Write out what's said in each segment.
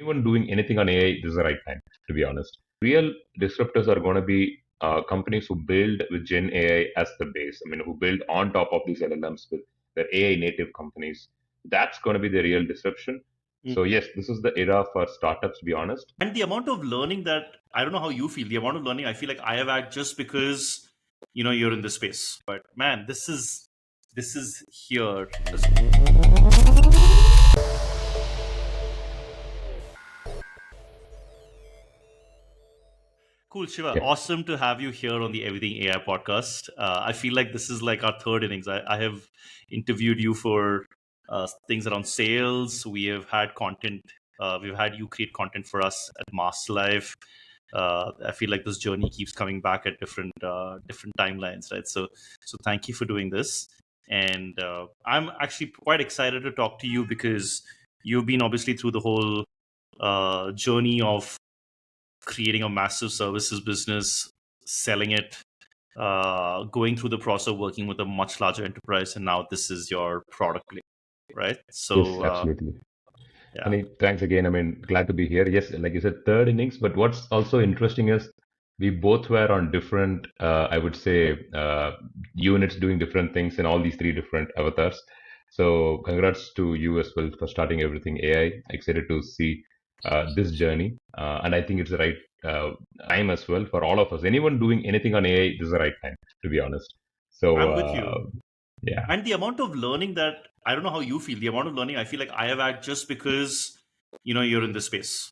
Anyone doing anything on AI, this is the right time, to be honest. Real disruptors are going to be companies who build with Gen AI as the base. I mean, who build on top of these LLMs with their AI native companies. That's going to be the real disruption. So, yes, this is the era for startups, to be honest. And the amount of learning that I don't know how you feel, the amount of learning I feel like I have had just because you're in this space. But man, this is here. Cool, Shiva. Yeah. Awesome to have you here on the Everything AI podcast. I feel like this is like our third innings. I have interviewed you for things around sales. We have had content. We've had you create content for us at Master Life. I feel like this journey keeps coming back at different timelines, right? So thank you for doing this, and I'm actually quite excited to talk to you because you've been obviously through the whole journey of creating a massive services business, selling it, going through the process of working with a much larger enterprise, and now this is your product play, right? Yes, So absolutely. yeah. And thanks again. I mean, glad to be here. Yes, like you said, third innings. But what's also interesting is we both were on different, I would say, units doing different things in all these three different avatars. So congrats to you as well for starting everything AI. Excited to see this journey, and I think it's the right uh, time as well for all of us. Anyone doing anything on AI, this is the right time, to be honest. So I'm with you. yeah, And the amount of learning that I don't know how you feel, the amount of learning I feel like I have had just because you're in this space.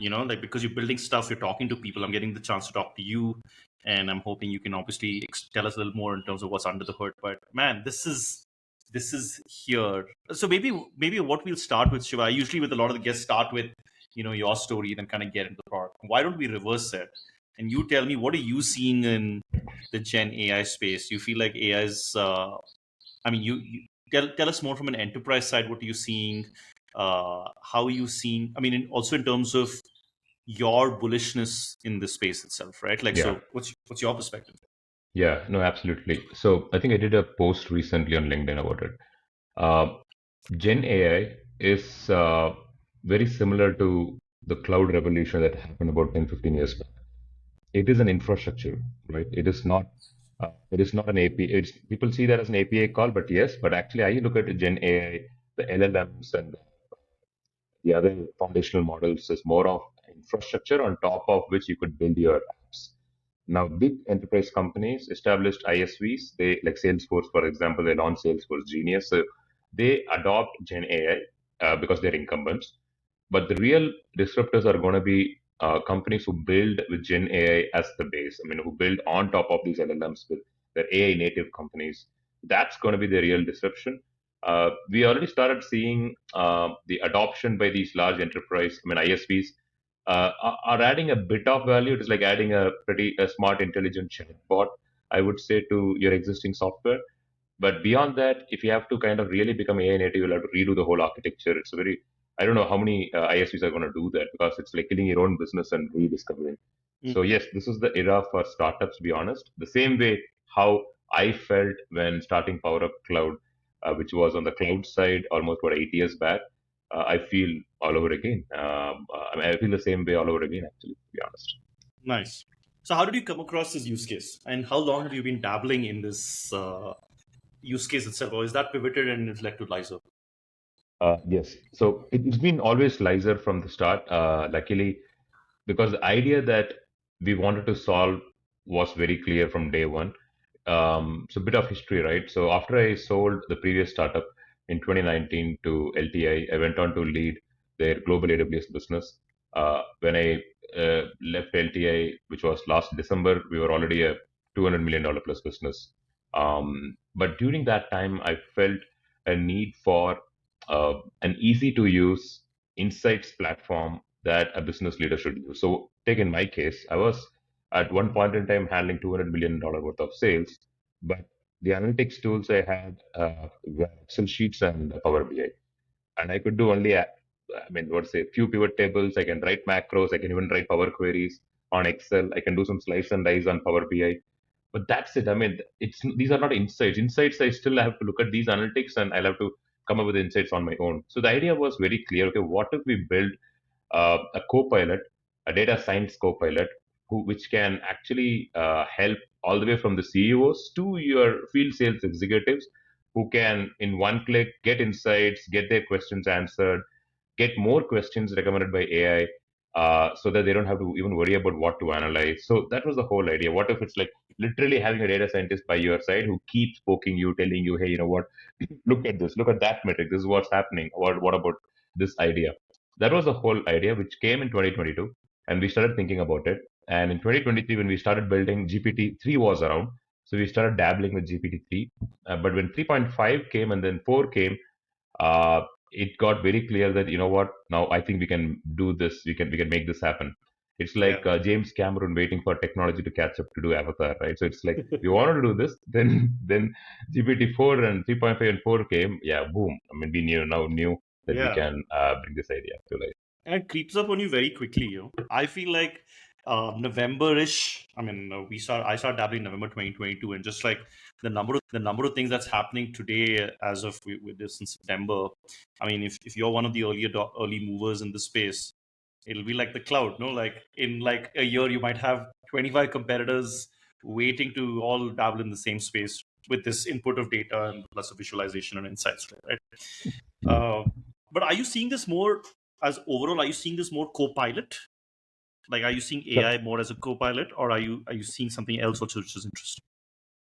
Like because you're building stuff, you're talking to people. I'm getting the chance to talk to you, and I'm hoping you can obviously tell us a little more in terms of what's under the hood. But man, this is here. So maybe what we'll start with, Shiva. I usually with a lot of the guests start with your story, then kind of get into the product. Why don't we reverse it? And you tell me, what are you seeing in the Gen AI space? You feel like AI is I mean, you tell us more from an enterprise side. What are you seeing? How are you seeing? I mean, also in terms of your bullishness in the space itself, right? Like, yeah. so what's your perspective? Yeah, no, absolutely. So I think I did a post recently on LinkedIn about it. Uh, Gen AI is very similar to the cloud revolution that happened about 10, 15 years back. It is an infrastructure, right? It is not an API. It's, people see that as an API call, but yes, but actually I look at Gen AI, the LLMs and the other foundational models is more of infrastructure on top of which you could build your apps. Now, big enterprise companies established ISVs. They like Salesforce, for example, they launched Salesforce Genius. So they adopt Gen AI because they're incumbents. But the real disruptors are going to be companies who build with Gen AI as the base. I mean, who build on top of these LLMs with their AI native companies. That's going to be the real disruption. We already started seeing the adoption by these large enterprise, I mean, ISVs, are adding a bit of value. It is like adding a smart, intelligent chatbot, I would say, to your existing software. But beyond that, if you have to kind of really become AI native, you'll have to redo the whole architecture. It's a very, I don't know how many ISVs are going to do that because it's like killing your own business and rediscovering. So, yes, this is the era for startups, to be honest. The same way how I felt when starting Power Up Cloud, which was on the cloud side almost about 8 years back. I feel all over again. I mean, I feel the same way all over again, actually, to be honest. Nice. So how did you come across this use case, and how long have you been dabbling in this use case itself, or is that pivoted and it's led to Lyzr? Yes. So it's been always Lyzr from the start. Luckily, because the idea that we wanted to solve was very clear from day one. So a bit of history, right? So after I sold the previous startup in 2019 to LTI, I went on to lead their global AWS business. When I left LTI, which was last December, we were already a $200 million plus business. But during that time, I felt a need for an easy to use insights platform that a business leader should use. So, take in my case, I was at one point in time handling $200 million worth of sales, but the analytics tools I had were Excel sheets and Power BI. And I could do only, I mean, what's say, few pivot tables. I can write macros. I can even write Power Queries on Excel. I can do some slice and dice on Power BI. But that's it. I mean, it's these are not insights. Insights, I still have to look at these analytics and I'll have to come up with insights on my own. So the idea was very clear. Okay, what if we build a co-pilot, a data science co-pilot, which can actually help all the way from the CEOs to your field sales executives, who can in one click get insights, get their questions answered, get more questions recommended by AI, so that they don't have to even worry about what to analyze. So that was the whole idea. What if it's like literally having a data scientist by your side who keeps poking you, telling you, hey, you know what, look at this, look at that metric, this is what's happening. What about this idea? That was the whole idea, which came in 2022, and we started thinking about it. And in 2023, when we started building, GPT-3 was around, so we started dabbling with GPT-3. But when 3.5 came and then 4 came, it got very clear that, you know what, now I think we can do this, we can make this happen. It's like Yeah. James Cameron waiting for technology to catch up to do Avatar, right? So it's like we wanted to do this, then GPT-4 and 3.5 and 4 came. Yeah, boom, I mean, we knew that we Yeah. can bring this idea to life. And it creeps up on you very quickly. I feel like November-ish. I mean, I start dabbling in November 2022, and just like the number of things that's happening today, as of with this in September. I mean, if you're one of the early movers in the space, it'll be like the cloud. No, like in like a year, you might have 25 competitors waiting to all dabble in the same space with this input of data and plus of visualization and insights, right? Uh, but are you seeing this more as overall? Are you seeing this more co-pilot? Like, are you seeing AI more as a co-pilot, or are you seeing something else also which is interesting?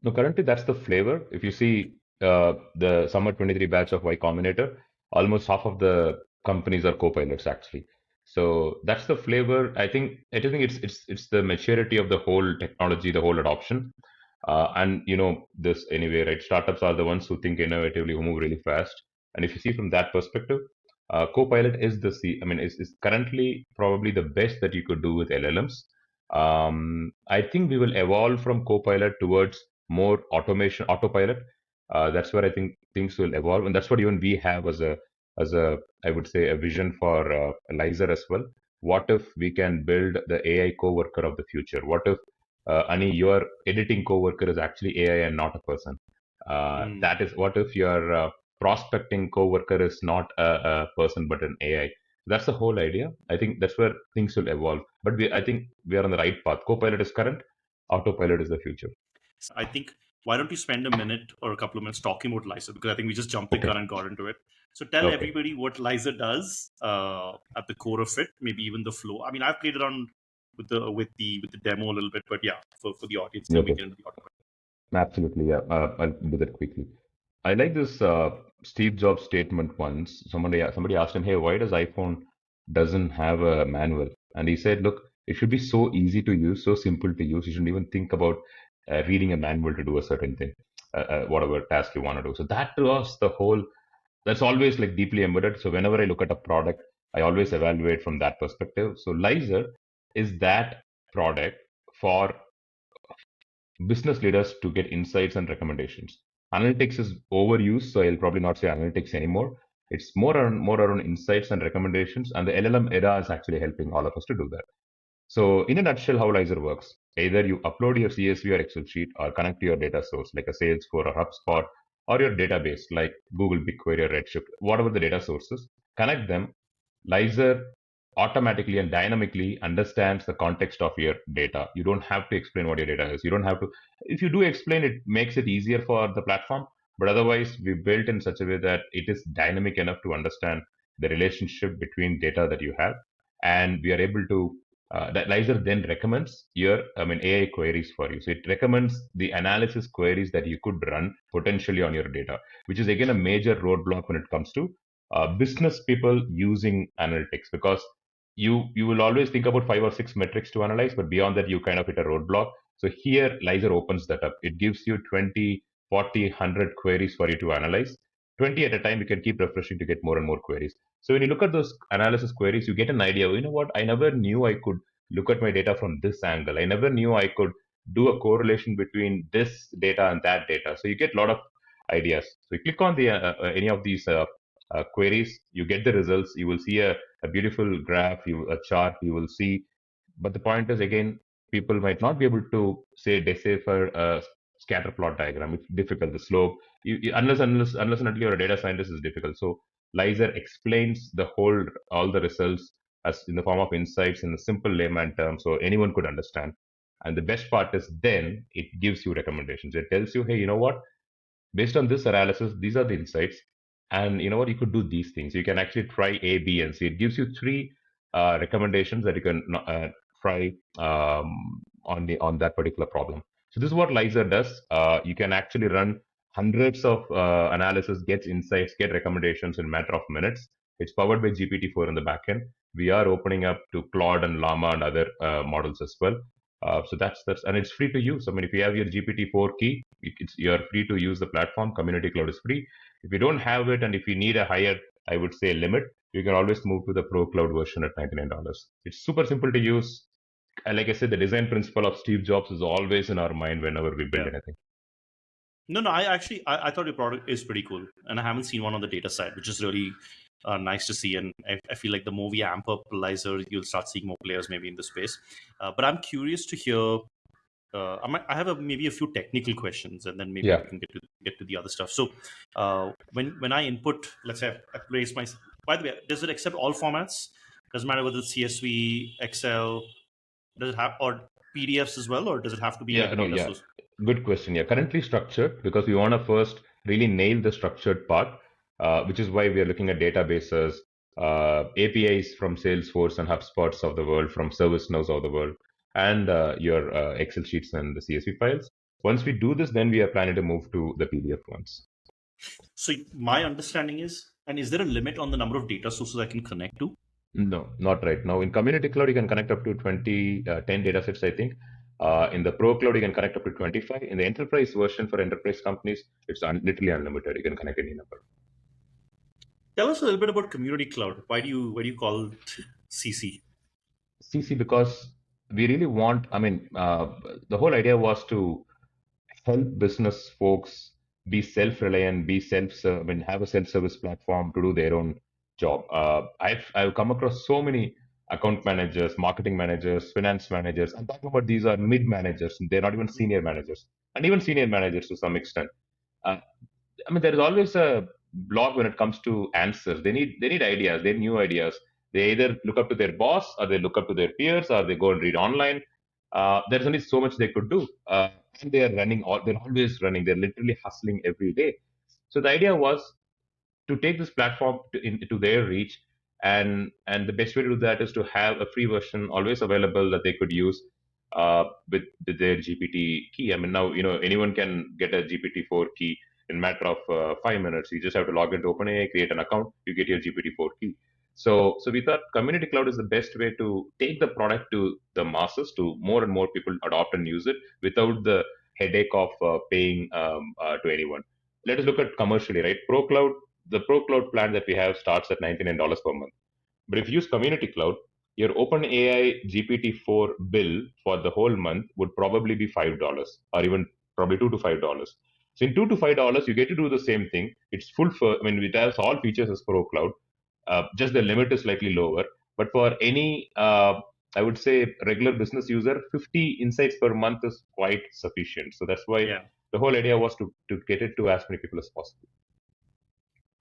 No, currently that's the flavor. If you see the summer 23 batch of Y Combinator, almost half of the companies are co-pilots actually. So that's the flavor. I think it's the maturity of the whole technology, the whole adoption. And you know this anyway, right? Startups are the ones who think innovatively, who move really fast. And if you see from that perspective, Copilot is I mean, is currently probably the best that you could do with LLMs. I think we will evolve from Copilot towards more automation, autopilot. That's where I think things will evolve, and that's what even we have as a I would say a vision for Lyzr as well. What if we can build the AI co-worker of the future? What if Ani, your editing coworker is actually AI and not a person. Hmm. That is, what if your prospecting coworker is not a person but an AI? That's the whole idea. I think that's where things will evolve. But I think we are on the right path. Copilot is current, autopilot is the future. I think why don't you spend a minute or a couple of minutes talking about Lyzr, because I think we just jumped the Okay, gun and got into it. So tell okay, everybody what Lyzr does at the core of it, maybe even the flow. I mean, I've played around with the demo a little bit, but yeah, for the audience, then we okay. get into the audio. Absolutely, yeah. I'll do that quickly. I like this Steve Jobs statement once. Somebody asked him, "Hey, why does iPhone doesn't have a manual?" And he said, "Look, it should be so easy to use, so simple to use. You shouldn't even think about reading a manual to do a certain thing, whatever task you want to do." So that was the whole. That's always like deeply embedded. So whenever I look at a product, I always evaluate from that perspective. So Lyzr is that product for business leaders to get insights and recommendations. Analytics is overused, so I'll probably not say analytics anymore. It's more around insights and recommendations, and the LLM era is actually helping all of us to do that. So, in a nutshell, how Lyzr works: either you upload your CSV or Excel sheet, or connect to your data source like a Salesforce or HubSpot, or your database like Google BigQuery or Redshift, whatever the data sources. Connect them. Lyzr automatically and dynamically understands the context of your data. You don't have to explain what your data is. You don't have to. If you do explain, it makes it easier for the platform. But otherwise, we built in such a way that it is dynamic enough to understand the relationship between data that you have, and we are able to. That Lyzr then recommends AI queries for you. So it recommends the analysis queries that you could run potentially on your data, which is again a major roadblock when it comes to business people using analytics, because you will always think about 5 or 6 metrics to analyze, but beyond that you kind of hit a roadblock. So here Lyzr opens that up. It gives you 20, 40, 100 queries for you to analyze. 20 at a time. You can keep refreshing to get more and more queries. So when you look at those analysis queries, you get an idea. You know what, I never knew I could look at my data from this angle. I never knew I could do a correlation between this data and that data. So you get a lot of ideas. So you click on the any of these queries, you get the results. You will see a beautiful graph, a chart. You will see, but the point is, again, people might not be able to say decipher a scatter plot diagram. It's difficult. The slope, unless and until you're a data scientist, is difficult. So Lyzr explains all the results as in the form of insights in a simple layman term so anyone could understand. And the best part is then it gives you recommendations. It tells you, hey, you know what? Based on this analysis, these are the insights. And you know what? You could do these things. You can actually try A, B, and C. It gives you three recommendations that you can try on that particular problem. So this is what Lyzr does. You can actually run hundreds of analysis, get insights, get recommendations in a matter of minutes. It's powered by GPT-4 in the backend. We are opening up to Claude and Llama and other models as well. So that's and it's free to use. I mean, if you have your GPT-4 key, you're free to use the platform. Community Cloud is free. If you don't have it, and if you need a higher, I would say, limit, you can always move to the Pro Cloud version at $99. It's super simple to use. And like I said, the design principle of Steve Jobs is always in our mind whenever we build Yeah. anything. No, no. I thought your product is pretty cool, and I haven't seen one on the data side, which is really nice to see. And I feel like the more we amp up Lyzr, you'll start seeing more players maybe in the space. But I'm curious to hear. I have maybe a few technical questions, and then maybe Yeah. we can get to the other stuff. So, when I input, let's say I place my. By the way, does it accept all formats? Doesn't matter whether it's CSV, Excel. Does it have or PDFs as well, or does it have to be like Yeah, a no, data yeah. source? Good question. Yeah, currently structured because we want to first really nail the structured part, which is why we are looking at databases, APIs from Salesforce and HubSpots of the world, from ServiceNows of the world, and your Excel sheets and the CSV files. Once we do this, then we are planning to move to the PDF ones. So my understanding is, and is there a limit on the number of data sources I can connect to? No, not right now. In Community Cloud, you can connect up to 10 datasets, I think. In the Pro Cloud, you can connect up to 25. In the enterprise version for enterprise companies, it's literally unlimited. You can connect any number. Tell us a little bit about Community Cloud. Why do you call it CC? CC because we really want, I mean, the whole idea was to help business folks be self-reliant, be I mean, have a self-service platform to do their own job. I've come across so many account managers, marketing managers, finance managers. I'm talking about these are mid managers. They're not even senior managers, and even senior managers to some extent. Uh, I mean, there is always a block when it comes to answers. They need ideas. They need new ideas. They either look up to their boss, or they look up to their peers, or they go and read online. There's only so much they could do, and they are running. They're always running. They're literally hustling every day. So the idea was to take this platform to their reach, and the best way to do that is to have a free version always available that they could use with their GPT key. I mean, now anyone can get a GPT-4 key in a matter of 5 minutes. You just have to log into OpenAI, create an account, you get your GPT-4 key. So we thought Community Cloud is the best way to take the product to the masses, to more and more people adopt and use it without the headache of paying to anyone. Let us look at commercially, right? The Pro Cloud plan that we have starts at $99 per month. But if you use Community Cloud, your OpenAI GPT-4 bill for the whole month would probably be $5 or even probably $2 to $5. So in $2 to $5, you get to do the same thing. It's I mean, it has all features as Pro Cloud. Just the limit is slightly lower. But for any, I would say, regular business user, 50 insights per month is quite sufficient. So that's why Yeah, the whole idea was to get it to as many people as possible.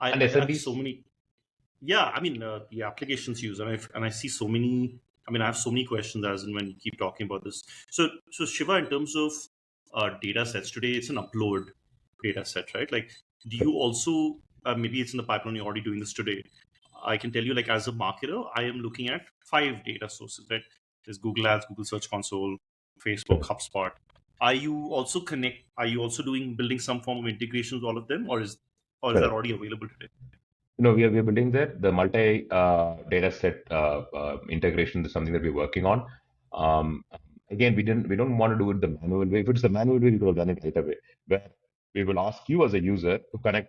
I, And I have so SMBs, many. Yeah, I mean the applications used, and I see so many. I mean, I have so many questions as and when you keep talking about this. So Shiva, in terms of data sets today, it's an upload data set, right? Like, do you also maybe it's in the pipeline? You're already doing this today. I can tell you, like, as a marketer, I am looking at 5 data sources, right? There's Google Ads, Google Search Console, Facebook, HubSpot. Are you also building some form of integration with all of them, or is that correct. already available today? No, we are building that. The multi data set integration is something that we're working on. Um, Again, we don't want to do it the manual way. If it's the manual way, we could have done it right away. Where we will ask you as a user to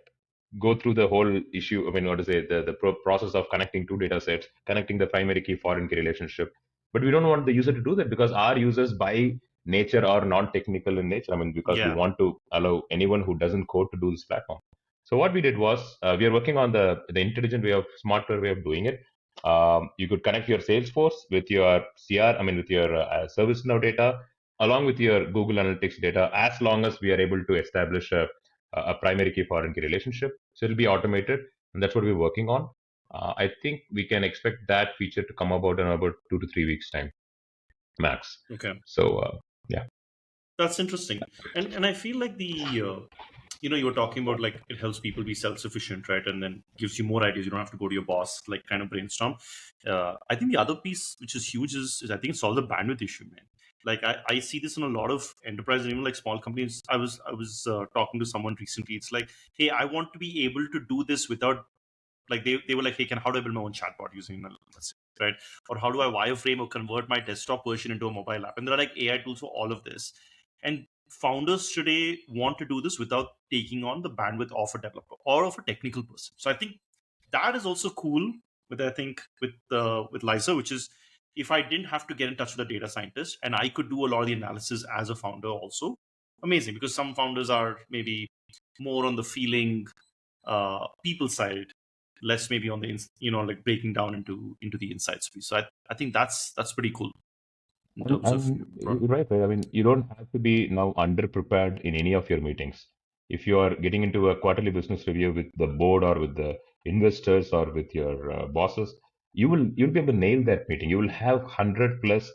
go through the whole issue. I mean, what to say, the process of connecting two data sets, connecting the primary key, foreign key relationship. But we don't want the user to do that because our users by nature are non-technical in nature. I mean, because we Yeah. want to allow anyone who doesn't code to do this platform. So what we did was we are working on the intelligent way of smarter way of doing it. You could connect your Salesforce with your CR, I mean with your ServiceNow data, along with your Google Analytics data, as long as we are able to establish a primary key foreign key relationship. So it'll be automated, and that's what we're working on. I think we can expect that feature to come about in about 2 to 3 weeks time max. Okay. So yeah. That's interesting. And I feel like you were talking about like it helps people be self-sufficient, right? And then gives you more ideas. You don't have to go to your boss, like kind of brainstorm. I think the other piece, which is huge, is I think it solves the bandwidth issue, man. Like I see this in a lot of enterprises, even like small companies. I was talking to someone recently. It's like, hey, I want to be able to do this without, like, they were like, hey, how do I build my own chatbot using email, let's say, right? Or how do I wireframe or convert my desktop version into a mobile app? And there are like AI tools for all of this. And founders today want to do this without taking on the bandwidth of a developer or of a technical person. So I think that is also cool with, I think, with Lyzr, which is, if I didn't have to get in touch with a data scientist and I could do a lot of the analysis as a founder also, amazing. Because some founders are maybe more on the feeling, people side, less maybe on the like breaking down into the insights piece. So I think that's pretty cool in terms of You're right, right. I mean, you don't have to be now underprepared in any of your meetings. If you are getting into a quarterly business review with the board or with the investors or with your bosses, you'll be able to nail that meeting. You will have 100 plus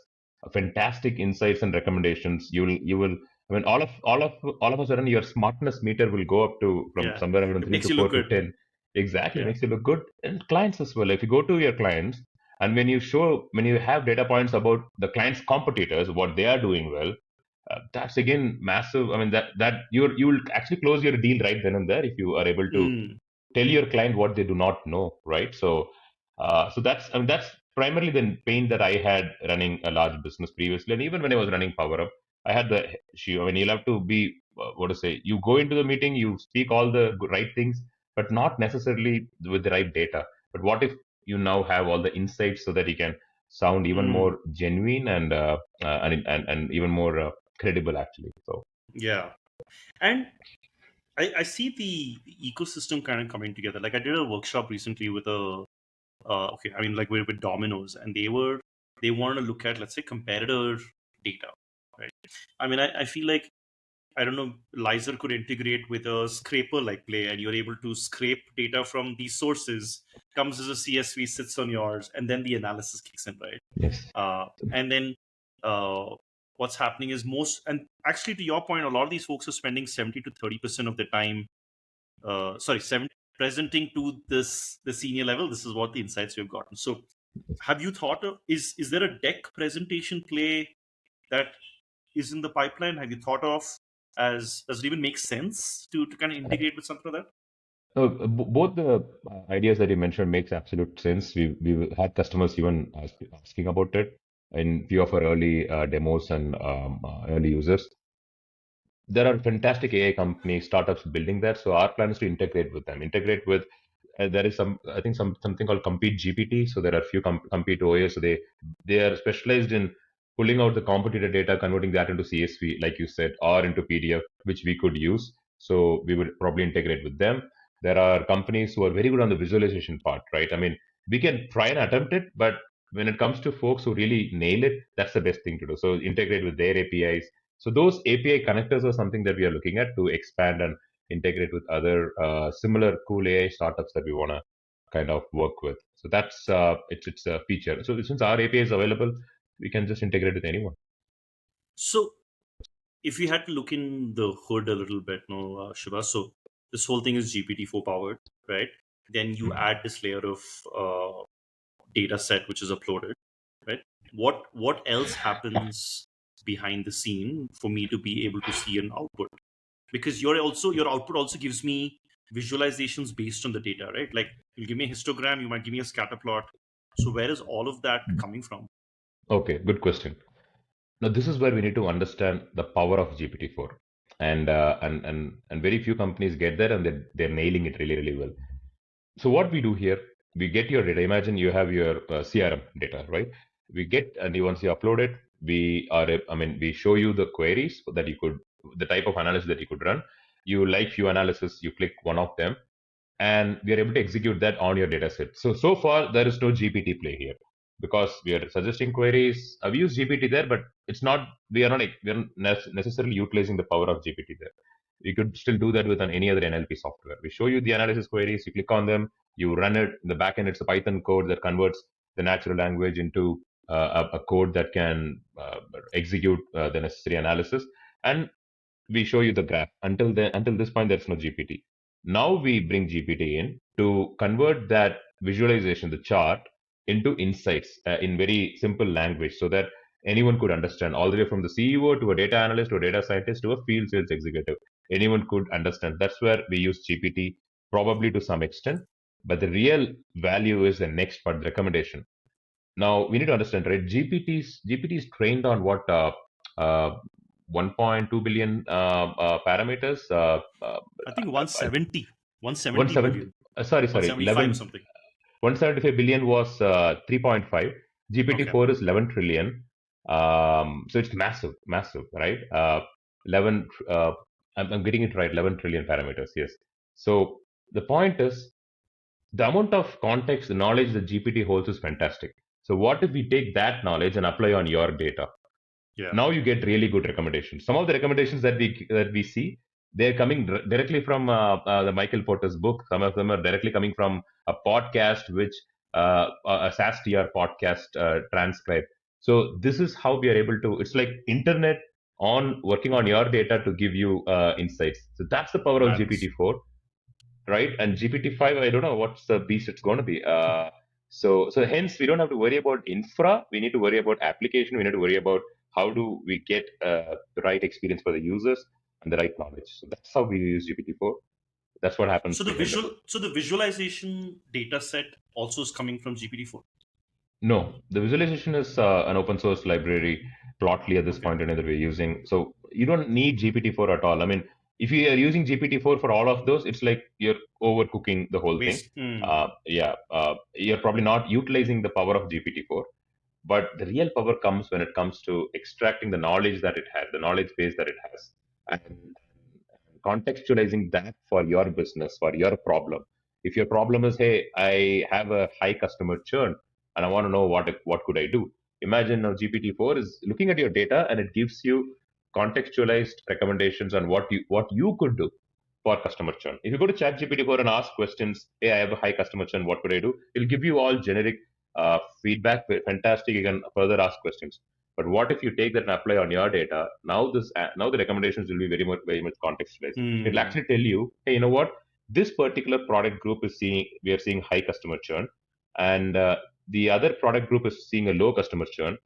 fantastic insights and recommendations. You will. I mean, all of a sudden, your smartness meter will go up to from yeah, somewhere around it three makes to you four look to good. ten. Exactly, Yeah. makes you look good, and clients as well. If you go to your clients and when you have data points about the client's competitors, what they are doing well, that's again massive. I mean, that you will actually close your deal right then and there if you are able to Mm, tell your client what they do not know, right? So that's, I mean, that's primarily the pain that I had running a large business previously, and even when I was running Power Up, I had the issue. I mean, you'll have to be what to say. You go into the meeting, you speak all the right things, but not necessarily with the right data. But what if you now have all the insights so that you can sound even mm, more genuine and even more credible, actually. So yeah. And I see the ecosystem kind of coming together. Like I did a workshop recently with a okay, I mean, like we're with Domino's, and they wanted to look at, let's say, competitor data, right? I mean, I feel like, I don't know, Lyzr could integrate with a scraper like Play, and you're able to scrape data from these sources, comes as a CSV, sits on yours, and then the analysis kicks in, right? yes, And then uh, what's happening is most, and actually to your point, a lot of these folks are spending 70 to 30% of their time, sorry, 70, presenting to the senior level. This is what the insights we've gotten. So, have you thought of, is there a deck presentation play that is in the pipeline? Have you thought of, as does it even make sense to kind of integrate with something like that? both the ideas that you mentioned makes absolute sense. We had customers even asking about it in few of our early demos and early users. There are fantastic AI companies, startups building that. So our plan is to integrate with them. Integrate with there is some, I think, something called Compete GPT. So there are few Compete OAs. So they are specialized in pulling out the competitor data, converting that into CSV, like you said, or into PDF, which we could use. So we would probably integrate with them. There are companies who are very good on the visualization part, right? I mean, we can try and attempt it, but when it comes to folks who really nail it, that's the best thing to do. So integrate with their APIs. So those API connectors are something that we are looking at to expand and integrate with other similar cool AI startups that we want to kind of work with. So that's it's a feature. So since our API is available, we can just integrate with anyone. So, if we had to look in the hood a little bit, no, Shiva. So this whole thing is GPT-4 powered, right? Then you Mhm. add this layer of data set which is uploaded, right? What else happens behind the scene for me to be able to see an output? Because your output also gives me visualizations based on the data, right? Like you give me a histogram, you might give me a scatter plot. So where is all of that coming from? Okay, good question. Now this is where we need to understand the power of GPT-4, and very few companies get there, and they're nailing it really really well. So what we do here, we get your data. Imagine you have your CRM data, right? We get, and once you upload it, I mean, we show you the queries that you could, the type of analysis that you could run. You like few analysis, you click one of them, and we are able to execute that on your data set. So far there is no GPT play here because we are suggesting queries. We use GPT there, but it's not. We are not necessarily utilizing the power of GPT there. You could still do that with any other NLP software. We show you the analysis queries, you click on them, you run it. In the backend, it's a Python code that converts the natural language into a code that can execute the necessary analysis. And we show you the graph. Until this point, there's no GPT. Now we bring GPT in to convert that visualization, the chart, into insights in very simple language, so that anyone could understand, all the way from the CEO to a data analyst to a data scientist to a field sales executive. Anyone could understand. That's where we use GPT, probably to some extent. But the real value is the next part, the recommendation. Now we need to understand, right? GPT is trained on what, 1.2 billion parameters. I think 170, 170 170. billion, Sorry, 175 or 11. something. 175 billion was 3.5. Okay. GPT-4 is 11 trillion. So it's massive, massive, right? 11. I'm getting it right. 11 trillion parameters. Yes. So the point is, the amount of context, the knowledge that GPT holds is fantastic. So what if we take that knowledge and apply on your data? Yeah. Now you get really good recommendations. Some of the recommendations that we see, they're coming directly from the Michael Porter's book. Some of them are directly coming from a podcast, which a SaaS podcast transcribe. So this is how we are able to. It's like internet on working on Mhm. your data to give you insights. So that's the power of Madness. GPT-4, right? And GPT-5, I don't know what's the beast it's going to be. So hence we don't have to worry about infra. We need to worry about application. We need to worry about how do we get the right experience for the users and the right knowledge. So that's how we use GPT-4. That's what happens behind the book. So the visualization data set also is coming from GPT-4. No, the visualization is an open source library, Plotly at this Okay. point and that we're using. So you don't need GPT-4 at all. I mean, if you are using GPT-4 for all of those, it's like you're overcooking the whole thing. Waste. Mm. Yeah, you're probably not utilizing the power of GPT-4. But the real power comes when it comes to extracting the knowledge that it has, the knowledge base that it has, and contextualizing that for your business, for your problem. If your problem is, hey, I have a high customer churn and I want to know what could I do? Imagine now GPT-4 is looking at your data and it gives you contextualized recommendations on what you could do for customer churn. If you go to ChatGPT-4 and ask questions, hey, I have a high customer churn, what could I do? It'll give you all generic feedback. Fantastic. You can further ask questions. But what if you take that and apply on your data? Now the recommendations will be very much contextualized. It'll Mm. actually tell you, hey, you know what? This particular product group is seeing we are seeing high customer churn, and the other product group is seeing a low customer churn.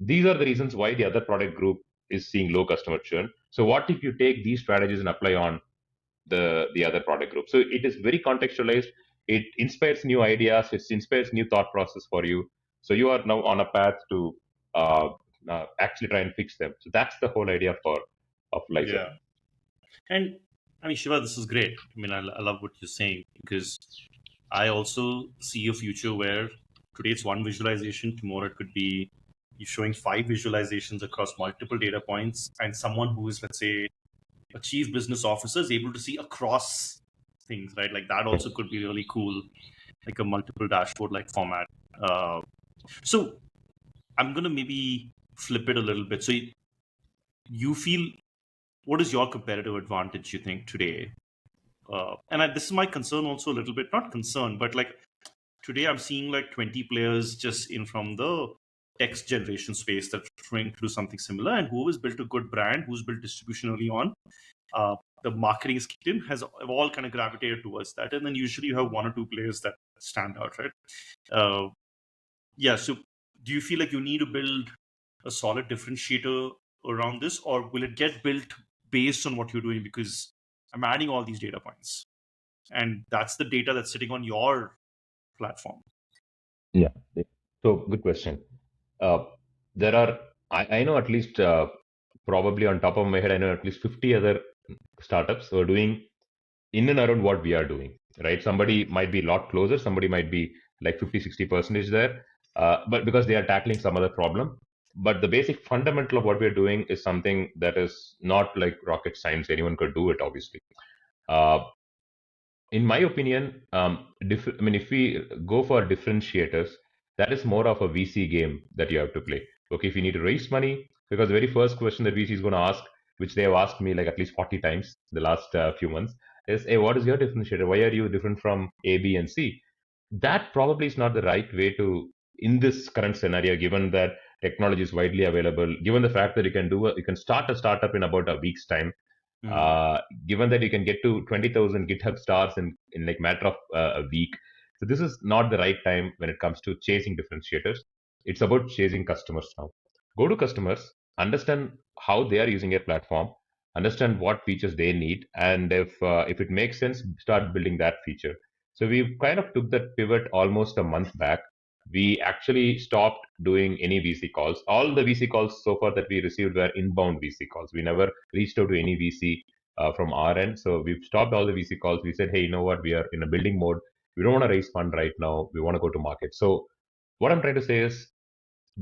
These are the reasons why the other product group is seeing low customer churn. So what if you take these strategies and apply on the other product group? So it is very contextualized. It inspires new ideas. It inspires new thought process for you. So you are now on a path to uh, actually try and fix them. So that's the whole idea for of Lyzr. Yeah. And I mean, Shiva, this is great. I mean, I love what you're saying because I also see a future where today it's one visualization, tomorrow it could be you showing five visualizations across multiple data points, and someone who is, let's say, a chief business officer is able to see across things, right? Like that also could be really cool, like a multiple dashboard like format. So I'm gonna maybe flip it a little bit. So you feel, what is your competitive advantage, you think, today? This is my concern also a little bit, not concern, but like today I'm seeing like 20 players just in from the text generation space that are trying to do something similar, and who has built a good brand, who's built distribution early on, the marketing is kicked in, has all kind of gravitated towards that, and then usually you have one or two players that stand out, right? uh, yeah, so do you feel like you need to build a solid differentiator around this, or will it get built based on what you're doing? Because I'm adding all these data points, and that's the data that's sitting on your platform. Yeah. So good question. Uh, there are I know at least probably on top of my head I know at least 50 other startups who are doing in and around what we are doing, right? Somebody might be a lot closer, somebody might be like 50-60% there, but because they are tackling some other problem. But the basic fundamental of what we're doing is something that is not like rocket science. Anyone could do it, obviously. Uh, in my opinion, I mean, if we go for differentiators, that is more of a VC game that you have to play. Okay, if you need to raise money, because the very first question that VC is going to ask, which they have asked me like at least 40 times the last few months, is, hey, what is your differentiator? Why are you different from A, B, and C? That probably is not the right way to, in this current scenario, given that technology is widely available, given the fact that you can start a startup in about a week's time, Mm. uh, given that you can get to 20,000 GitHub stars in like matter of a week. So this is not the right time when it comes to chasing differentiators. It's about chasing customers now. Go to customers, understand how they are using your platform, understand what features they need, and if it makes sense, start building that feature. So we kind of took that pivot almost a month back. We actually stopped doing any VC calls. All the VC calls so far that we received were inbound VC calls. We never reached out to any VC from our end. So we've stopped all the VC calls. We said, hey, you know what? We are in a building mode. We don't want to raise fund right now. We want to go to market. So what I'm trying to say is,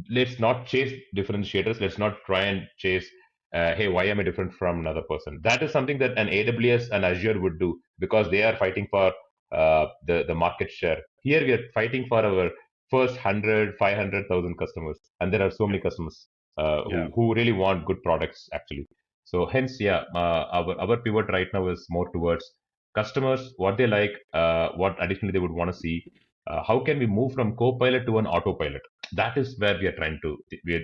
let's not chase differentiators. Let's not try and chase, hey, why am I different from another person? That is something that an AWS and Azure would do because they are fighting for the market share. Here we are fighting for our first 100, 500,000 customers, and there are so Yeah. many customers Yeah. who really want good products actually. So hence, yeah, our pivot right now is more towards customers, what they like, what additionally they would want to see. How can we move from Copilot to an autopilot? That is where we are trying to,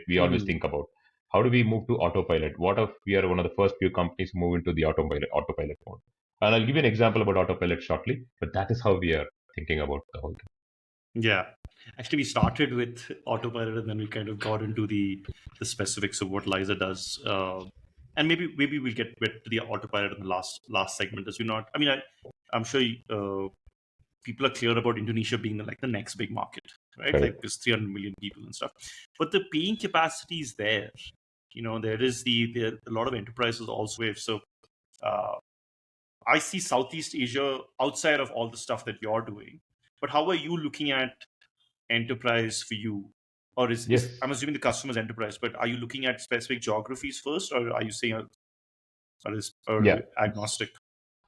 we always Hmm. think about how do we move to autopilot. What if we are one of the first few companies who move into the autopilot mode? And I'll give you an example about autopilot shortly, but that is how we are thinking about the whole thing. Yeah. Actually, we started with autopilot, and then we kind of got into the specifics of what Lyzr does. And maybe we'll get to the autopilot in the last segment. As you're not, I mean, I'm sure people are clear about Indonesia being like the next big market, right? Like Correct. there's 300 million people and stuff, but the paying capacity is there. There is there a lot of enterprises also have. So uh, I see Southeast Asia outside of all the stuff that you're doing. But how are you looking at enterprise for you? Or is Yes. I'm assuming the customer's enterprise, but are you looking at specific geographies first, or are you saying or Yeah. agnostic?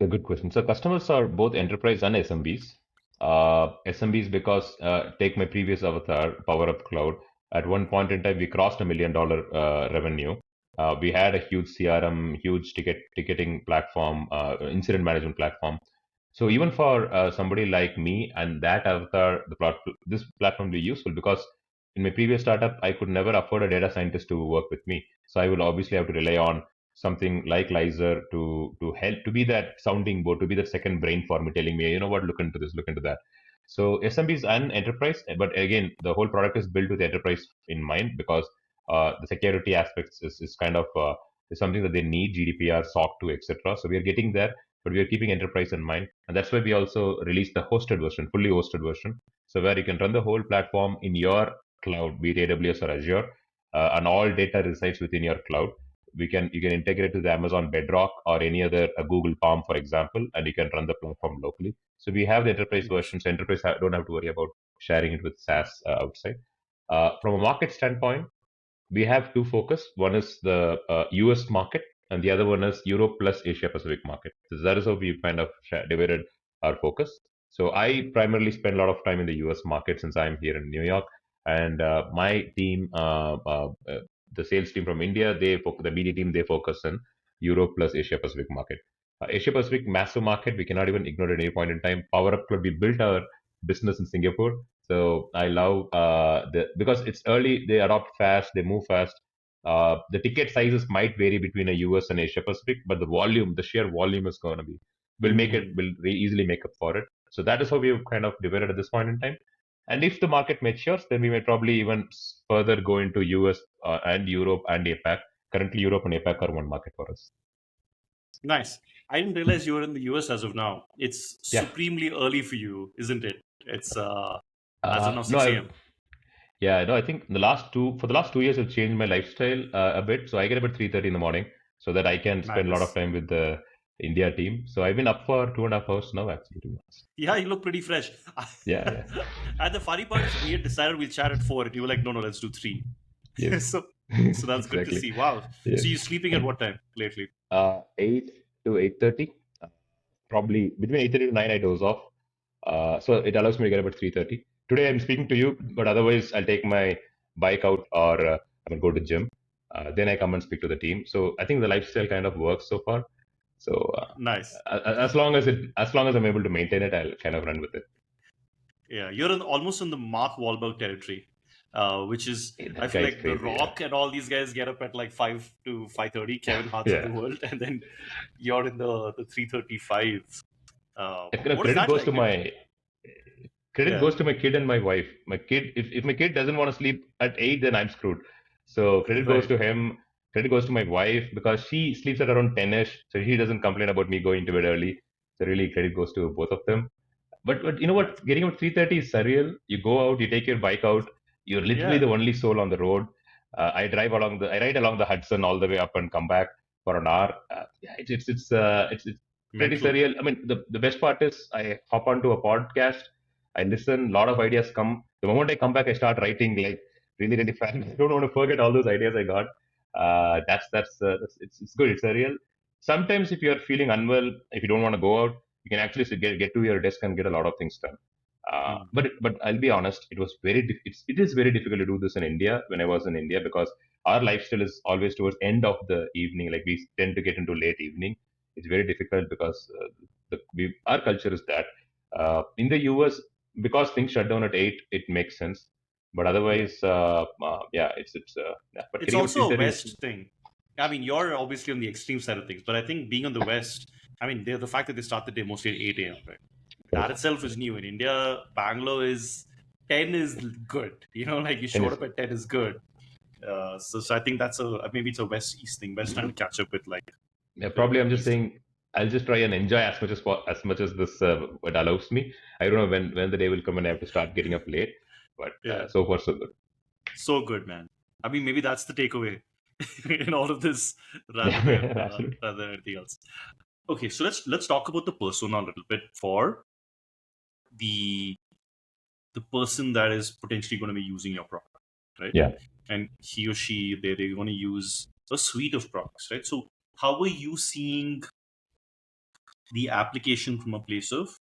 A good question. So customers are both enterprise and SMBs. SMBs because take my previous avatar, Power Up Cloud. At one point in time, we crossed $1 million revenue. We had a huge CRM, huge ticketing platform, incident management platform. So even for somebody like me and that avatar, this platform will be useful because in my previous startup, I could never afford a data scientist to work with me. So I will obviously have to rely on something like Lyzr to help, to be that sounding board, to be the second brain for me, telling me, you know what, look into this, look into that. So SMBs and enterprise, but again, the whole product is built with enterprise in mind because the security aspects is kind of is something that they need, GDPR, SOC 2, etc. So we are getting there, but we are keeping enterprise in mind, and that's why we also released the hosted version, fully hosted version, so where you can run the whole platform in your cloud, be it AWS or Azure, and all data resides within your cloud. You can integrate to the Amazon Bedrock or any other Google Palm, for example, and you can run the platform locally. So we have the enterprise Nice. version, so don't have to worry about sharing it with SaaS outside. From a market standpoint, we have two focus. One is the US market, and the other one is Europe plus Asia Pacific market. So that is how we kind of divided our focus. So I primarily spend a lot of time in the US market since I'm here in New York, and my team, the sales team from India, the media team, they focus in Europe plus Asia Pacific market. Asia Pacific massive market, we cannot even ignore at any point in time. Power Up Club, we built our business in Singapore, so I love because it's early, they adopt fast, they move fast. The ticket sizes might vary between a US and Asia Pacific, but the sheer volume is going to be, Hmm. easily make up for it. So that is how we've kind of divided at this point in time. And if the market matures, then we may probably even further go into US and Europe and APAC. Currently, Europe and APAC are one market for us. Nice. I didn't realize you were in the US as of now. It's Yeah. supremely early for you, isn't it? It's as of now No, 6 a.m. yeah, no, I think for the last 2 years, I've changed my lifestyle a bit. So I get up at 3:30 in the morning so that I can spend a lot of Madness. time with the India team. So I've been up for 2.5 hours now, actually, to be honest. Yeah, you look pretty fresh. Yeah, yeah. And the funny part is, we had decided we'll chat at 4, and you were like, no, no, let's do 3. Yes. so, so that's good to Exactly. see. Wow. Yeah. So you're sleeping at And what time lately? 8 to 8:30, probably between 8:30 to 9, I doze off. So it allows me to get up at 3:30. Today I'm speaking to you, but otherwise I'll take my bike out or I will go to gym. Then I come and speak to the team. So I think the lifestyle kind of works so far. So Nice. as long as I'm able to maintain it, I'll kind of run with it. Yeah, you're almost in the Mark Wahlberg territory, which is Hey, I that feel guy is like The crazy. Yeah, Rock and all these guys get up at like 5 to 5:30. Kevin Hart's of the yeah. world, and then you're in the 3:35. What is Credit that goes like? to my credit Yeah, goes to my kid and my wife. My kid, if my kid doesn't want to sleep at 8, then I'm screwed. So credit goes right. to him. Credit goes to my wife because she sleeps at around 10ish. So she doesn't complain about me going to bed early. So really, credit goes to both of them. But you know Nice. what? Getting out 3:30 is surreal. You go out, you take your bike out. You're literally Yeah, the only soul on the road. I ride along the Hudson all the way up and come back for an hour. Yeah, it's pretty mental. surreal. I mean, the best part is I hop onto a podcast. I listen. A lot of ideas come. The moment I come back, I start writing like really fast. I don't want to forget all those ideas I got. That's it's good. It's surreal. Sometimes if you're feeling unwell, if you don't want to go out, you can actually get to your desk and get a lot of things done. Mm. But I'll be honest, it is very difficult to do this in India when I was in India because our lifestyle is always towards end of the evening. Like we tend to get into late evening. It's very difficult because our culture is that. In the US, because things shut down at 8, it makes sense. But Yeah, otherwise, yeah, yeah. But it's getting up also a 3:30 is West thing. I mean, you're obviously on the extreme side of things, but I think being on the West, I mean, the fact that they start the day mostly at 8 a.m. Right? That correct. itself is new. In India, Bangalore is 10 is good. Like you Then showed is up at 10 is good. So I think that's maybe it's a West East thing. West trying to catch up with like Yeah, the probably I'm just East. saying I'll just try and enjoy as much as this what allows me. I don't know when the day will come and I have to start getting up late, but Yeah, so far so good. so good, man. I mean, maybe that's the takeaway in all of this, rather than Absolutely. anything else. Okay, so let's talk about the persona a little bit for the the person that is potentially going to be using your product, right? Yeah, And he or she they're going to use a suite of products, right? So how are you seeing the application from a place of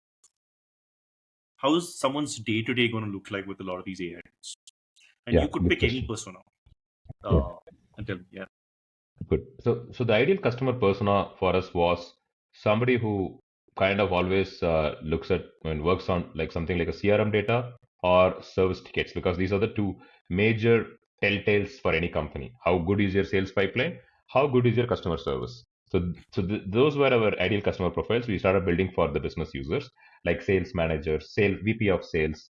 how is someone's day to day going to look like with a lot of these AIs? And yeah, you could good pick any question. persona Yeah. uh, and tell me, yeah, Good. So the ideal customer persona for us was somebody who kind of always looks at and works on like something like a CRM data or service tickets because these are the two major telltales for any company. How good is your sales pipeline? How good is your customer service? Those were our ideal customer profiles. We started building for the business users like sales managers, sales VP of sales,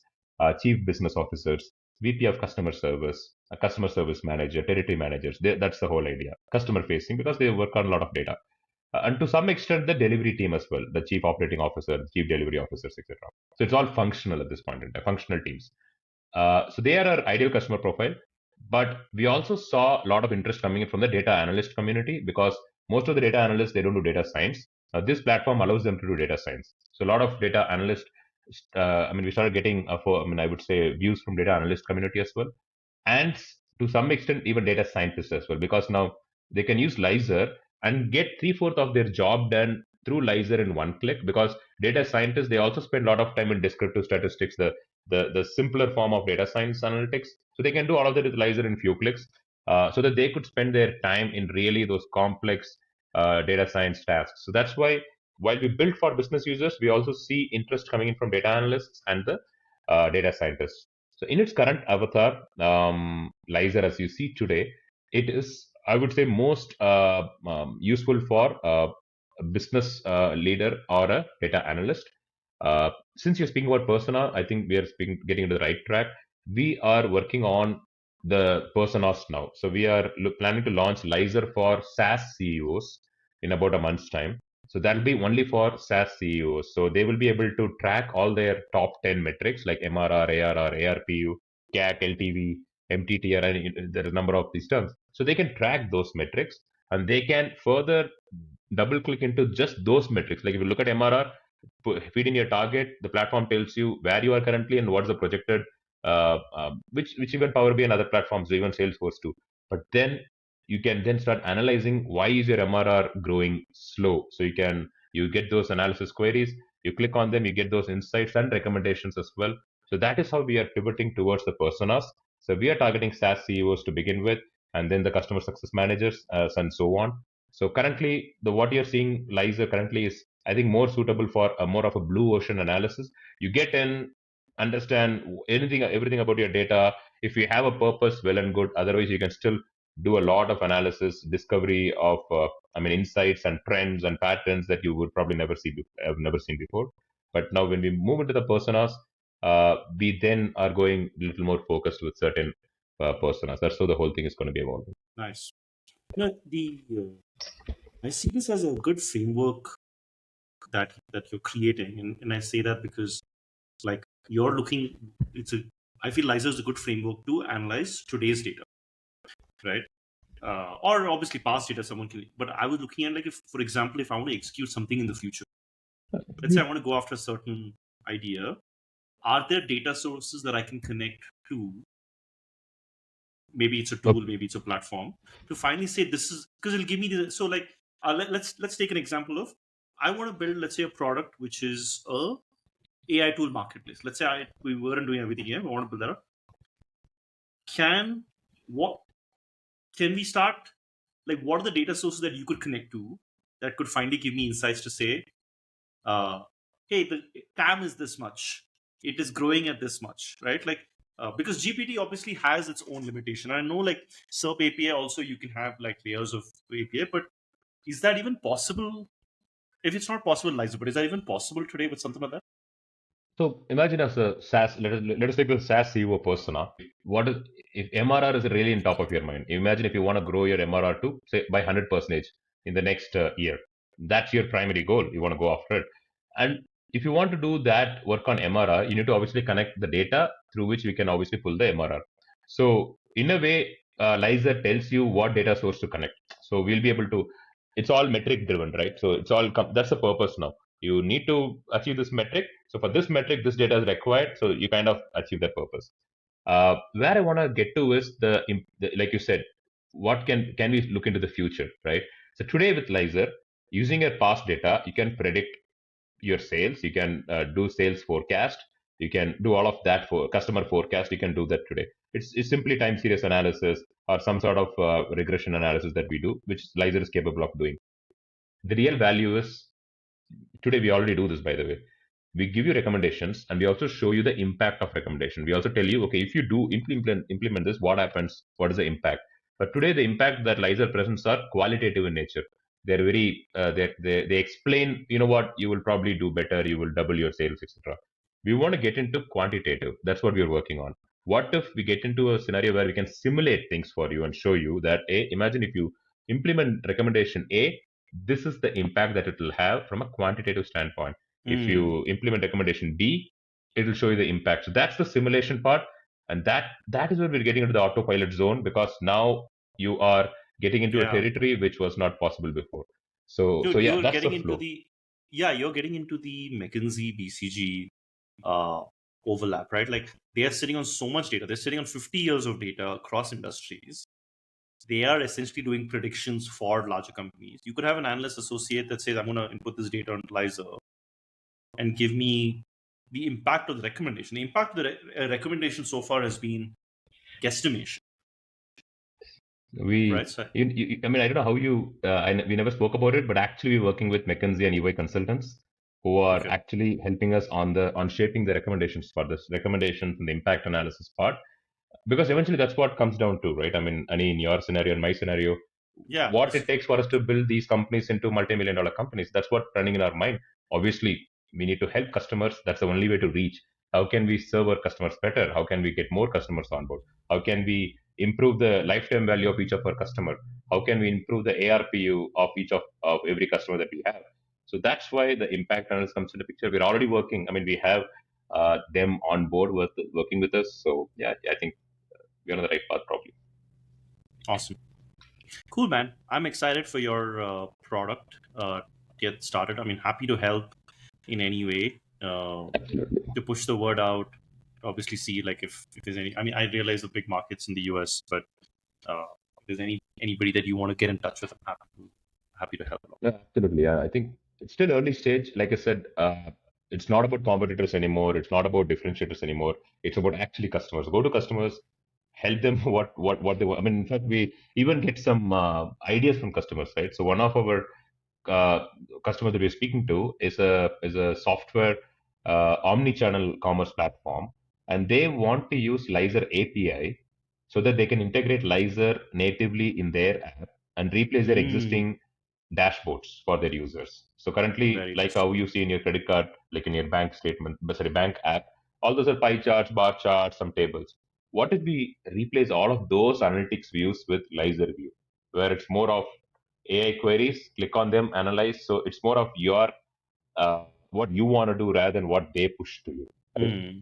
chief business officers, VP of customer service, a customer service manager, territory managers. That's the whole idea. Customer facing because they work on a lot of data. And to some extent, the delivery team as well, the chief operating officer, the chief delivery officers, etc. So it's all functional at this point in time, functional teams. So they are our ideal customer profile. But we also saw a lot of interest coming in from the data analyst community because most of the data analysts, they don't do data science. This platform allows them to do data science. So a lot of data analysts, we started getting, I would say, views from data analyst community as well and to some extent even data scientists as well because now they can use Lyzr and get three-fourths of their job done through Lyzr in one click because data scientists they also spend a lot of time in descriptive statistics, the simpler form of data science analytics. So they can do all of that with Lyzr in few clicks, so that they could spend their time in really those complex data science tasks. So that's why while we build for business users, we also see interest coming in from data analysts and the data scientists. So in its current avatar, Lyzr, as you see today, it is, I would say, most useful for a business leader or a data analyst. Since you're speaking about persona, I think we are getting into the right track. We are working on the personas now. So we are planning to launch Lyzr for SaaS CEOs in about a month's time. So that'll be only for SaaS CEOs. So they will be able to track all their top 10 metrics like MRR, ARR, ARPU, CAC, LTV, MTTR, and there are a number of these terms. So they can track those metrics and they can further double click into just those metrics. Like if you look at MRR, feed in your target, the platform tells you where you are currently and what's the projected, which even Power BI and other platforms, even Salesforce too. But then you can then start analyzing why is your MRR growing slow. So you get those analysis queries, you click on them, you get those insights and recommendations as well. So that is how we are pivoting towards the personas. So we are targeting SaaS CEOs to begin with. and then the customer success managers, and so on. So currently, the what you're seeing, Lyzr currently is, I think, more suitable for a more of a blue ocean analysis. You get in, understand anything, everything about your data. If you have a purpose, well and good. Otherwise, you can still do a lot of analysis, discovery of, insights and trends and patterns that you would probably have never seen before. But now, when we move into the personas, we then are going a little more focused with certain personas. That's how the whole thing is going to be evolving. Nice. No, the I see this as a good framework that you're creating, and I say that because like you're looking, it's a I feel Lyzr is a good framework to analyze today's data, right? Or obviously past data someone can. But I was looking at like if, for example, if I want to execute something in the future, let's say I want to go after a certain idea, are there data sources that I can connect to? Maybe it's a tool, maybe it's a platform to finally say this is because it'll give me the so like let's take an example of I want to build, let's say, a product which is a AI tool marketplace. Let's say we weren't doing everything here. We want to build that up. Can what can we start? Like, what are the data sources that you could connect to that could finally give me insights to say, uh, hey, the TAM is this much. It is growing at this much, right? Like, because GPT obviously has its own limitation. I know, like SERP API also you can have like layers of API, but is that even possible? If it's not possible, Lyzr, but is that even possible today with something like that? So imagine as a SaaS, let us take the SaaS CEO persona. What is if MRR is really in top of your mind? Imagine if you want to grow your MRR to say by 100% in the next year. That's your primary goal. You want to go after it. And if you want to do that work on MRR, you need to obviously connect the data through which we can obviously pull the MRR. So in a way, Lyzr tells you what data source to connect. So we'll be able to. It's all metric driven, right? So it's all that's the purpose now. You need to achieve this metric. So for this metric, this data is required. So you kind of achieve that purpose. Where I want to get to is like you said, what can we look into the future, right? So today with Lyzr, using your past data, you can predict your sales. You can do sales forecast. You can do all of that for customer forecast. You can do that today. It's simply time series analysis or some sort of regression analysis that we do, which Lyzr is capable of doing. The real value is today we already do this, by the way. We give you recommendations and we also show you the impact of recommendation. We also tell you, okay, if you do implement this, what happens? What is the impact? But today the impact that Lyzr presents are qualitative in nature. They're very they explain, you know what, you will probably do better, you will double your sales, etc. We want to get into quantitative. That's what we're working on. What if we get into a scenario where we can simulate things for you and show you that, imagine if you implement recommendation A, this is the impact that it will have from a quantitative standpoint. If Hmm. you implement recommendation B, it will show you the impact. So that's the simulation part, and that is where we're getting into the autopilot zone, because now you are getting into a Yeah. territory which was not possible before. So Dude, yeah, you're that's the getting into flow. the you're getting into the McKinsey BCG uh, overlap, right? Like they are sitting on so much data. They're sitting on 50 years of data across industries. They are essentially doing predictions for larger companies. You could have an analyst associate that says, I'm going to input this data on Lyzr and give me the impact of the recommendation. The impact of the recommendation so far has been guesstimation, right? We, So, I mean, I don't know how we never spoke about it, but actually we're working with McKinsey and EY consultants who are okay. actually helping us on shaping the recommendations for this recommendations and the impact analysis part, because eventually that's what comes down to, right? I mean, Ani, in your scenario and my scenario, Yeah. what it takes for us to build these companies into multi-million dollar companies, that's what running in our mind. Obviously we need to help customers. That's the only way to reach. How can we serve our customers better? How can we get more customers on board? How can we improve the lifetime value of each of our customer? How can we improve the ARPU of each of every customer that we have? So that's why the impact analysis comes into picture. We're already working, I mean, we have them on board with working with us. So yeah, I think we're on the right path probably. Awesome. Cool, man. I'm excited for your product get started. I mean, happy to help in any way Absolutely. to push the word out. Obviously, see like if there's any. I mean, I realize the big markets in the US, but if there's anybody that you want to get in touch with, I'm happy to help. Yeah, absolutely. Yeah, I think it's still early stage. Like I said, it's not about competitors anymore. It's not about differentiators anymore. It's about actually customers. Go to customers, help them what they want. I mean, in fact, we even get some ideas from customers, right? So one of our uh, customer that we're speaking to is a software omni-channel commerce platform, and they want to use Lyzr API so that they can integrate Lyzr natively in their app and replace their Hmm. existing dashboards for their users. So currently, Very like interesting. how you see in your credit card, like in your bank statement, sorry, bank app, all those are pie charts, bar charts, some tables. What if we replace all of those analytics views with Lyzr view, where it's more of AI queries, click on them, analyze. So it's more of your what you want to do rather than what they push to you. Right? Hmm.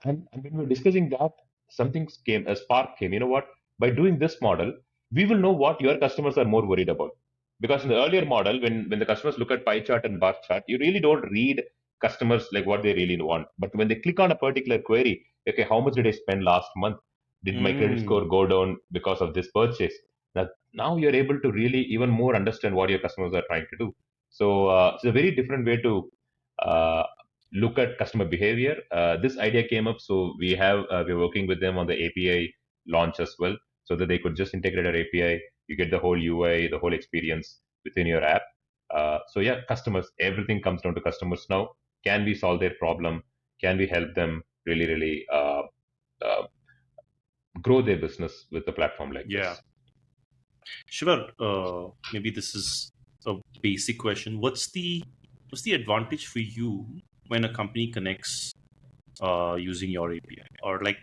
And when we were discussing that, something came, a spark came. You know what? By doing this model, we will know what your customers are more worried about. Because in the earlier model, when the customers look at pie chart and bar chart, you really don't read customers like what they really want. But when they click on a particular query, okay, how much did I spend last month? Did my credit score Hmm. go down because of this purchase? Now you're able to really even more understand what your customers are trying to do. So it's a very different way to uh, look at customer behavior. This idea came up, so we're working with them on the API launch as well, so that they could just integrate our API. You get the whole UI, the whole experience within your app. So yeah, customers, everything comes down to customers now. Can we solve their problem? Can we help them really uh, grow their business with a platform like Yeah. this? Shiva, maybe this is a basic question. What's the advantage for you when a company connects using your API? Or like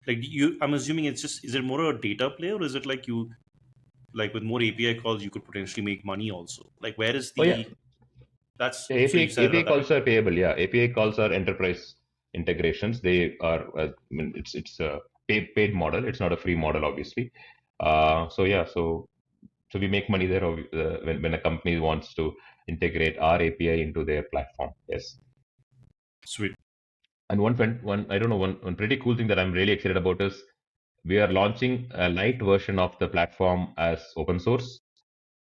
you, I'm assuming it's just, is it more a data play, or is it like you, like with more API calls you could potentially make money also? Like where is Oh yeah, the, that's, yeah, so you said it API that way. calls are payable. Yeah, API calls are enterprise integrations. They are, I mean, it's a paid model. It's not a free model, obviously. So yeah, so we make money there when a company wants to integrate our API into their platform. Yes. Sweet. And one I don't know, one pretty cool thing that I'm really excited about is we are launching a light version of the platform as open source.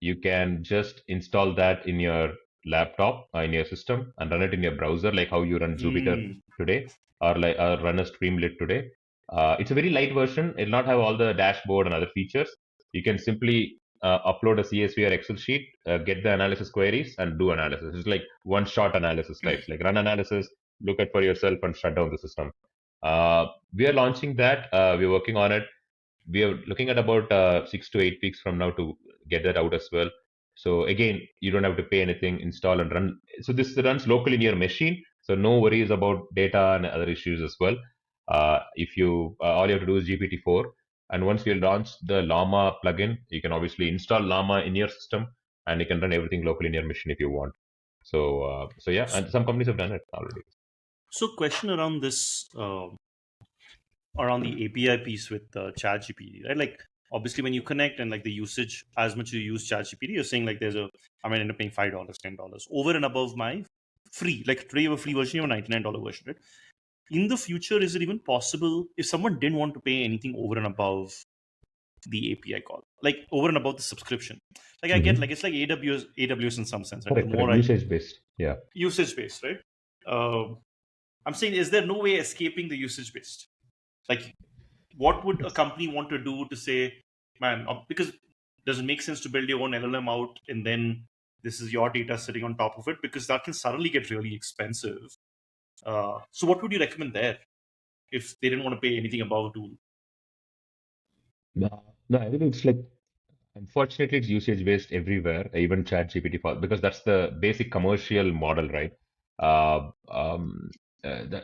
You can just install that in your laptop, in your system, and run it in your browser, like how you run Jupyter Hmm. today, or run a Streamlit today. It's a very light version. It'll not have all the dashboard and other features. You can simply upload a CSV or Excel sheet, get the analysis queries, and do analysis. It's like one shot analysis, right? It's like run analysis, look at for yourself, and shut down the system. We are launching that. We're working on it. We are looking at about 6 to 8 weeks from now to get that out as well. So again, you don't have to pay anything, install and run. So this runs locally in your machine, so no worries about data and other issues as well. If you all you have to do is GPT-4, and once you launch the Llama plugin, you can obviously install Llama in your system, and you can run everything locally in your machine if you want. So yeah, So, and some companies have done it already. so question around this, around the API piece with ChatGPT, right? Like obviously when you connect and like the usage, as much you use ChatGPT, you're saying like there's a, I might end up paying $5, $10 over and above my free. Like today you have a free version, you have a $99 version, right? In the future, is it even possible if someone didn't want to pay anything over and above the API call, like over and above the subscription? Like I get, like Hmm. it's like AWS in some sense, right? The Correct, correct. more I Usage based. Yeah. usage based, right? I'm saying, is there no way escaping the usage based? Like what would a company want to do to say, man, because does it make sense to build your own LLM out and then this is your data sitting on top of it? Because that can suddenly get really expensive. So what would you recommend there if they didn't want to pay anything above a tool? No, no, I think it's like unfortunately, it's usage based everywhere, even ChatGPT, because that's the basic commercial model, right? I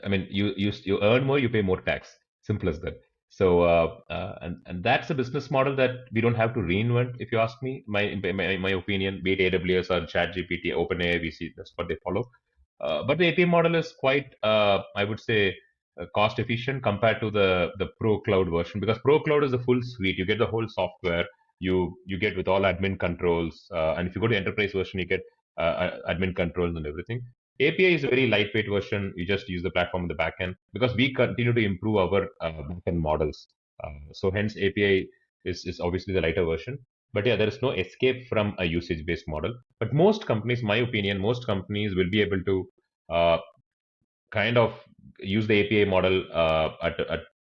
mean, you earn more, you pay more tax. Simple as that. So, and that's a business model that we don't have to reinvent. If you ask me, my opinion, be it AWS or ChatGPT, OpenAI, we see that's what they follow. But the API model is quite, I would say, cost efficient compared to the Pro Cloud version, because Pro Cloud is the full suite. You get the whole software. You get with all admin controls, and if you go to enterprise version, you get admin controls and everything. API is a very lightweight version. You just use the platform in the backend, because we continue to improve our backend models. So hence API is obviously the lighter version. But yeah, there is no escape from a usage based model. But most companies, my opinion, most companies will be able to uh, kind of use the API model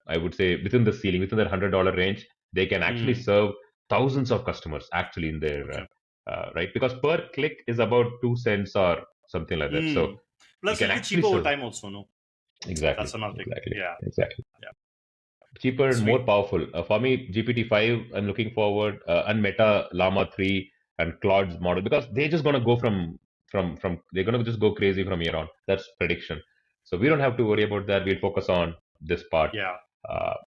I would say within the ceiling, within that $100 range, they can actually Hmm. serve thousands of customers actually in their Okay. right, because per click is about 2 cents or something like that. Hmm. So you Plus, can it'll be actually cheaper over serve time also. No, exactly, that's another thing. exactly, Yeah. exactly. Yeah. Cheaper and more Sweet. powerful. For me, GPT-5, I'm looking forward, and Meta Llama 3 and Claude's model, because they're just gonna go from they're gonna just go crazy from here on. That's prediction. So we don't have to worry about that. We'll focus on this part, Yeah.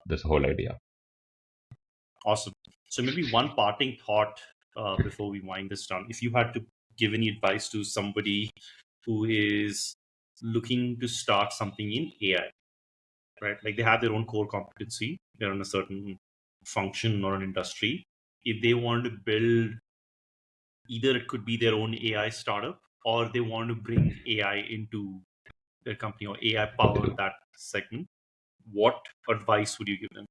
this whole idea. Awesome. So maybe one parting thought before we wind this down. If you had to give any advice to somebody who is looking to start something in AI, right? Like they have their own core competency, they're in a certain function or an industry. If they want to build, either it could be their own AI startup, or they want to bring AI into their company or AI What to power do? that segment, what advice would you give them?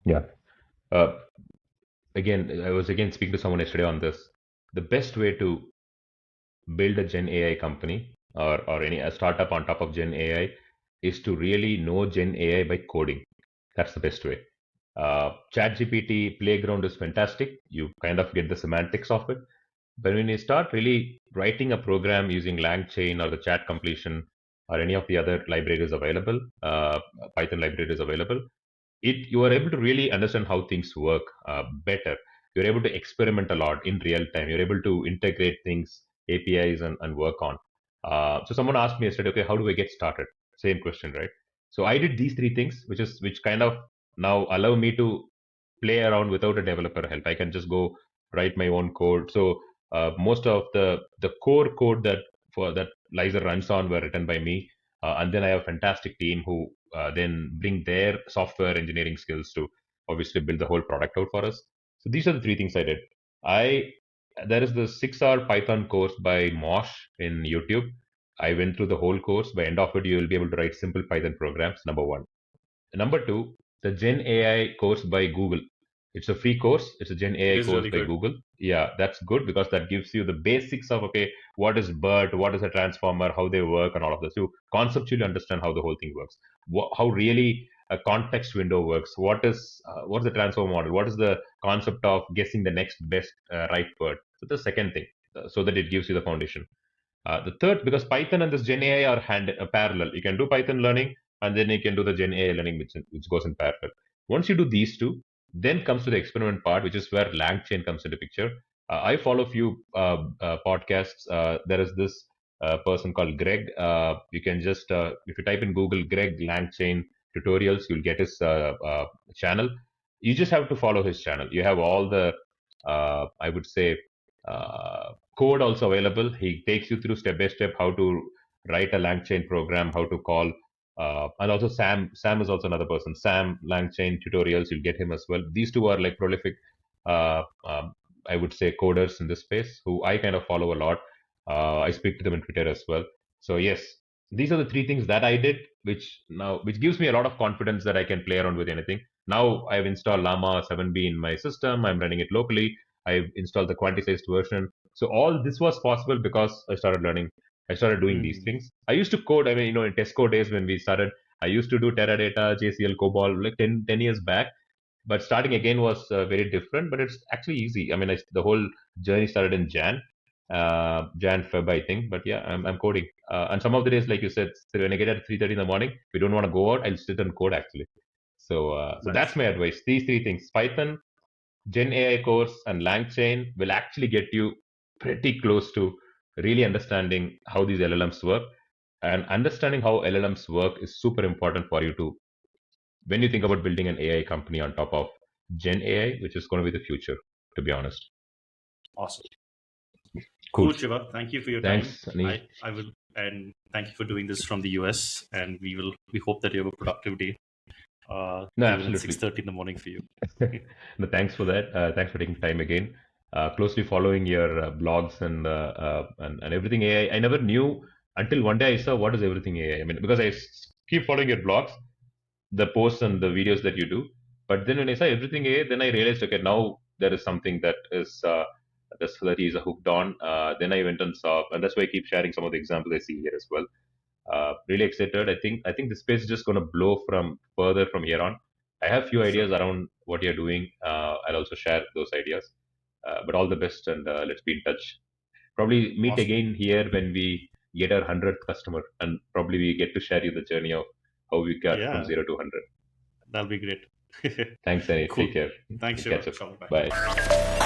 Yeah. Uh, Again, I was again speaking to someone yesterday on this. The best way to build a Gen AI company or any a startup on top of Gen AI is to really know Gen AI by coding. That's the best way. ChatGPT Playground is fantastic. You kind of get the semantics of it. But when you start really writing a program using LangChain or the chat completion or any of the other libraries available, Python libraries available, you are able to really understand how things work better. You're able to experiment a lot in real time. You're able to integrate things, APIs, and work on. So someone asked me yesterday, okay, how do I get started? Same question, right? So I did these three things, which kind of now allow me to play around without a developer help. I can just go write my own code. So most of the core code that Lyzr runs on were written by me, and then I have a fantastic team who then bring their software engineering skills to obviously build the whole product out for us. So these are the three things I did. I There is the 6-hour Python course by Mosh in YouTube. I went through the whole course. By end of it, you will be able to write simple Python programs. Number one. Number two, the Gen AI course by Google. It's a free course. It's a Gen It AI is course really by good. Google. Yeah, that's good because that gives you the basics of, okay, what is BERT, what is a transformer, how they work, and all of this. You conceptually understand how the whole thing works, how really a context window works. What is the transformer model? What is the concept of guessing the next best right BERT? So the second thing, so that it gives you the foundation. The third, because Python and this Gen AI are parallel. You can do Python learning and then you can do the Gen AI learning, which goes in parallel. Once you do these two, then comes to the experiment part, which is where LangChain comes into picture. I follow a few podcasts. There is this person called Greg. You can just, if you type in Google Greg LangChain tutorials, you'll get his channel. You just have to follow his channel. You have all the, I would say, code also available. He takes you through step by step how to write a LangChain program, how to call, and also Sam. Sam is also another person. Sam LangChain tutorials. You'll get him as well. These two are like prolific, uh, um, I would say, coders in this space who I kind of follow a lot. I speak to them on Twitter as well. So yes, these are the three things that I did, which gives me a lot of confidence that I can play around with anything. Now I've installed Llama 7B in my system. I'm running it locally. I've installed the quantized version. So all this was possible because I started learning. I started doing these Hmm. things. I used to code. I mean, in Tesco days when we started, I used to do Teradata, JCL, COBOL like 10 years back. But starting again was very different, but it's actually easy. I mean, the whole journey started in Jan, Feb, I think. But yeah, I'm coding. And some of the days, like you said, so when I get at 3:30 in the morning, we don't want to go out, I'll sit and code actually. So that's Nice. my advice. These three things: Python, Gen AI course, and LangChain will actually get you pretty close to really understanding how these LLMs work. And understanding how LLMs work is super important for you to, when you think about building an AI company on top of Gen AI, which is going to be the future, to be honest. Awesome. Cool. Cool, Shiva. Thank you for your time. Thanks, Anish. I will, and thank you for doing this from the US. And we hope that you have a productive day, No, given it's six absolutely. thirty in the morning for you. No, thanks for that. Thanks for taking time again. Closely following your blogs and everything AI. I never knew until one day I saw what is everything AI. I mean, because keep following your blogs, the posts and the videos that you do. But then when I saw everything AI, then I realized, okay, now there is something that he's hooked on. Then I went and saw, and that's why I keep sharing some of the examples I see here as well. Really excited. I think the space is just going to blow from further from here on. I have few Sure. ideas around what you're doing. I'll also share those ideas. But all the best, and let's be in touch. Probably meet Awesome. again here when we get our 100th customer, and probably we get to share you the journey of how we got from Yeah, 0 to 100. that'll be great. Thanks, Annie. Take Cool. care. Thanks, We'll Shiva. catch up. Sure. Bye. Bye.